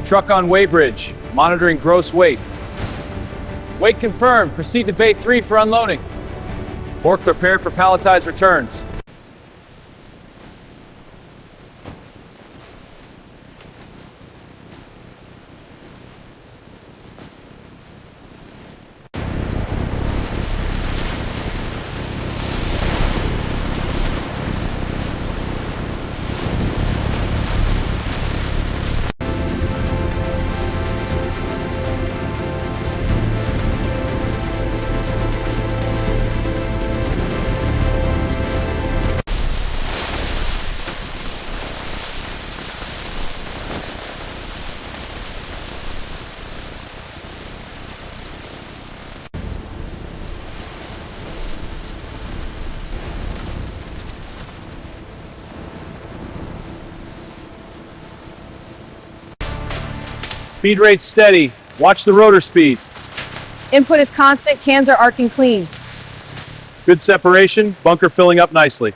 Truck on weighbridge, monitoring gross weight. Weight confirmed. Proceed to Bay 3 for unloading. Fork prepared for palletized returns. Feed rate steady. Watch the rotor speed. Input is constant, cans are arcing clean. Good separation, bunker filling up nicely.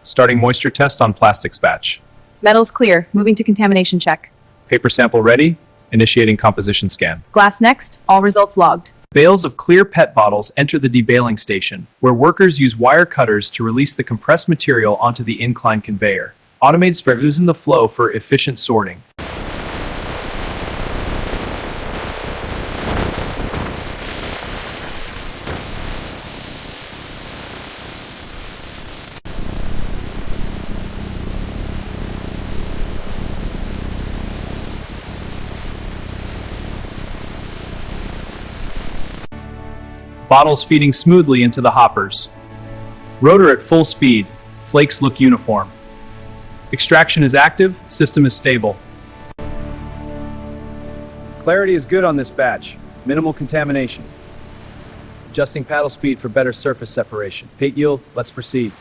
Starting moisture test on plastics batch. Metals clear, moving to contamination check. Paper sample ready. Initiating composition scan. Glass next, all results logged. Bales of clear PET bottles enter the debaling station, where workers use wire cutters to release the compressed material onto the incline conveyor. Automated spread loosen the flow for efficient sorting. Bottles feeding smoothly into the hoppers. Rotor at full speed. Flakes look uniform. Extraction is active, system is stable. Clarity is good on this batch. Minimal contamination. Adjusting paddle speed for better surface separation. Pate yield, let's proceed.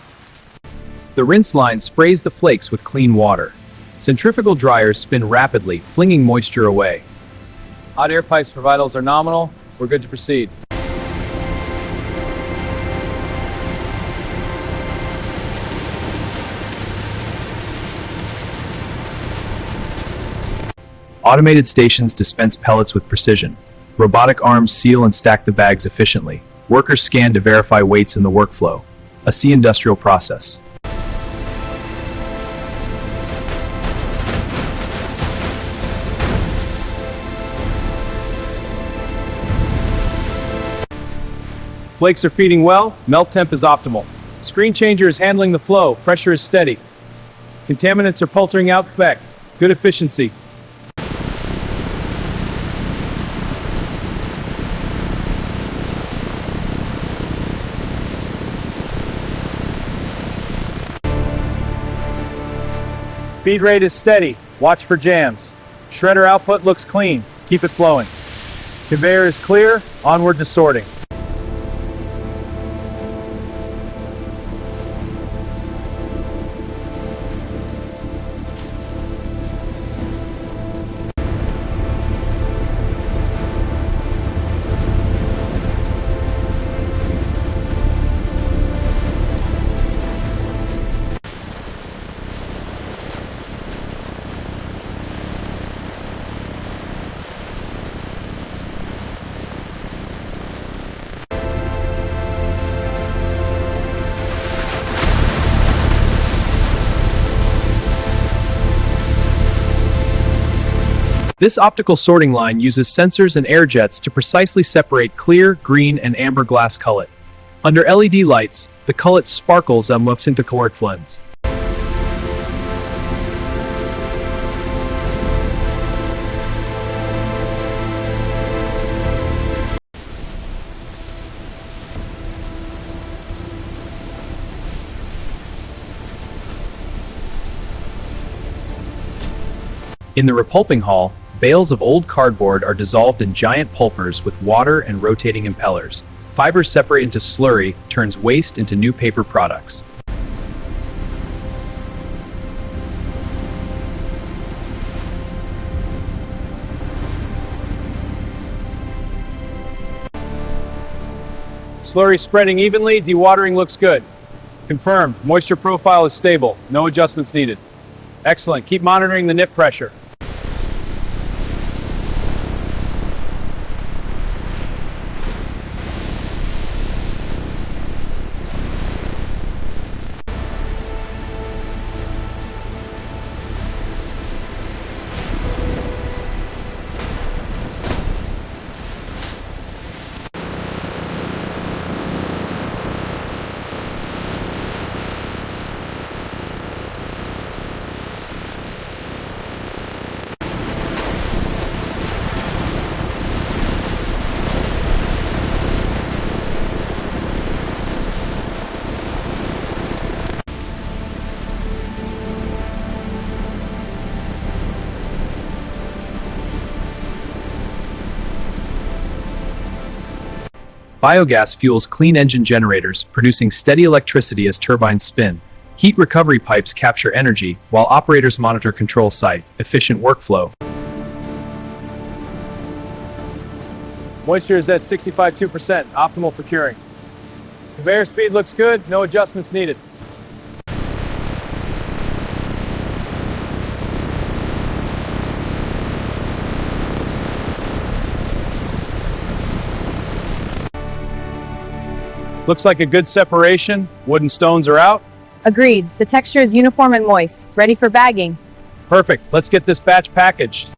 The rinse line sprays the flakes with clean water. Centrifugal dryers spin rapidly, flinging moisture away. Hot air pipes for vitals are nominal. We're good to proceed. Automated stations dispense pellets with precision. Robotic arms seal and stack the bags efficiently. Workers scan to verify weights in the workflow. A C industrial process. Flakes are feeding well. Melt temp is optimal. Screen changer is handling the flow. Pressure is steady. Contaminants are pultering out back. Good efficiency. Feed rate is steady. Watch for jams. Shredder output looks clean. Keep it flowing. Conveyor is clear. Onward to sorting. This optical sorting line uses sensors and air jets to precisely separate clear, green, and amber glass cullet. Under LED lights, the cullet sparkles and moves into caloric lens. In the repulping hall, bales of old cardboard are dissolved in giant pulpers with water and rotating impellers. Fibers separate into slurry, turns waste into new paper products. Slurry spreading evenly, dewatering looks good. Confirmed, moisture profile is stable, no adjustments needed. Excellent, keep monitoring the nip pressure. Biogas fuels clean engine generators, producing steady electricity as turbines spin. Heat recovery pipes capture energy, while operators monitor control site. Efficient workflow. Moisture is at 65.2%, optimal for curing. Conveyor speed looks good, no adjustments needed. Looks like a good separation. Wooden stones are out. Agreed. The texture is uniform and moist. Ready for bagging. Perfect. Let's get this batch packaged.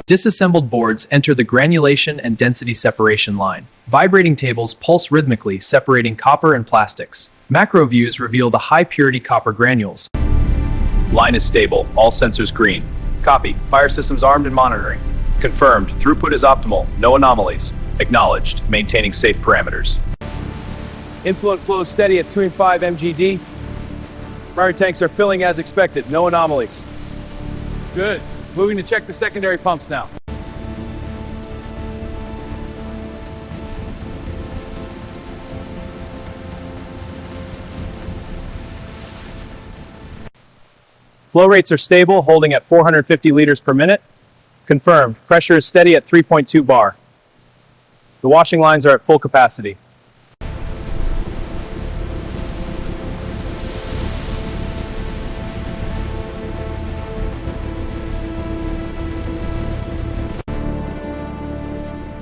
Disassembled boards enter the granulation and density separation line. Vibrating tables pulse rhythmically, separating copper and plastics. Macro views reveal the high-purity copper granules. Line is stable, all sensors green. Copy. Fire systems armed and monitoring. Confirmed. Throughput is optimal, no anomalies. Acknowledged. Maintaining safe parameters. Influent flow steady at 2.5 mgd. Primary tanks are filling as expected, no anomalies. Good. Moving to check the secondary pumps now. Flow rates are stable, holding at 450 liters per minute. Confirmed. Pressure is steady at 3.2 bar. The washing lines are at full capacity.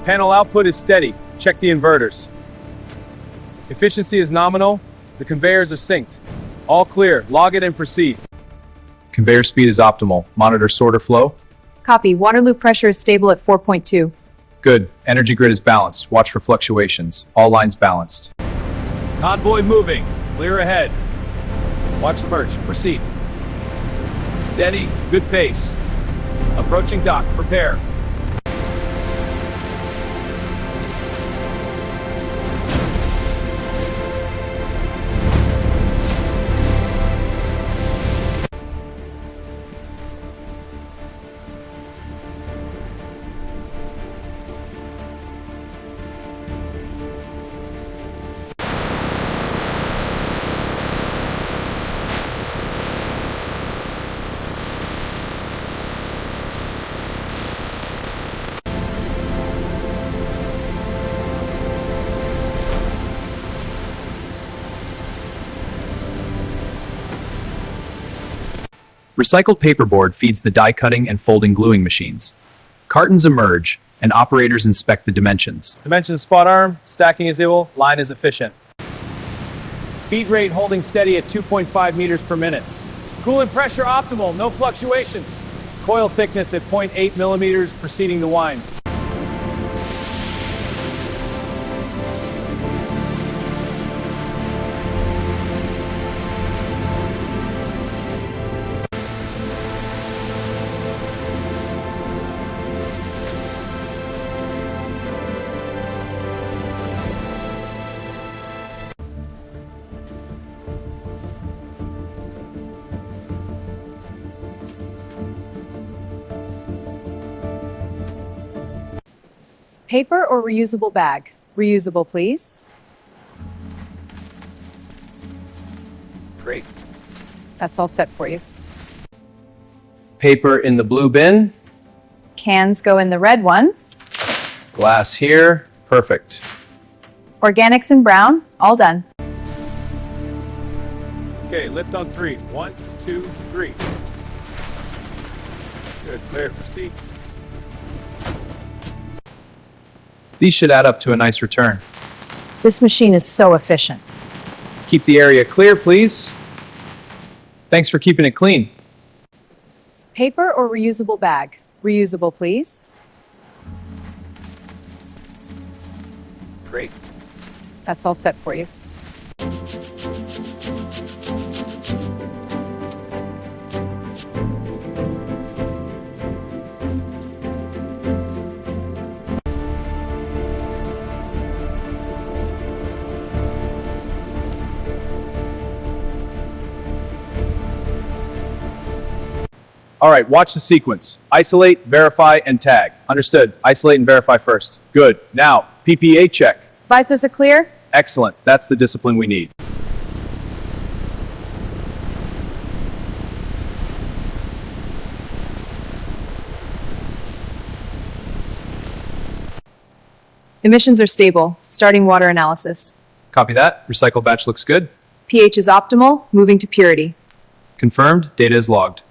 Panel output is steady. Check the inverters. Efficiency is nominal. The conveyors are synced. All clear. Log it and proceed. Conveyor speed is optimal. Monitor sorter flow. Copy. Water loop pressure is stable at 4.2. Good. Energy grid is balanced. Watch for fluctuations. All lines balanced. Convoy moving. Clear ahead. Watch the merge. Proceed. Steady. Good pace. Approaching dock. Prepare. Recycled paperboard feeds the die cutting and folding gluing machines. Cartons emerge, and operators inspect the dimensions. Dimensions spot arm. Stacking is able. Line is efficient. Feed rate holding steady at 2.5 meters per minute. Coolant pressure optimal. No fluctuations. Coil thickness at 0.8 millimeters, preceding the wind. Paper or reusable bag? Reusable, please. Great. That's all set for you. Paper in the blue bin. Cans go in the red one. Glass here. Perfect. Organics in brown. All done. Okay, lift on 3. 1, 2, 3. Good, clear, proceed. These should add up to a nice return. This machine is so efficient. Keep the area clear, please. Thanks for keeping it clean. Paper or reusable bag? Reusable, please. Great. That's all set for you. All right, watch the sequence. Isolate, verify, and tag. Understood. Isolate and verify first. Good. Now, PPA check. Visors are clear? Excellent. That's the discipline we need. Emissions are stable. Starting water analysis. Copy that. Recycle batch looks good. pH is optimal. Moving to purity. Confirmed. Data is logged.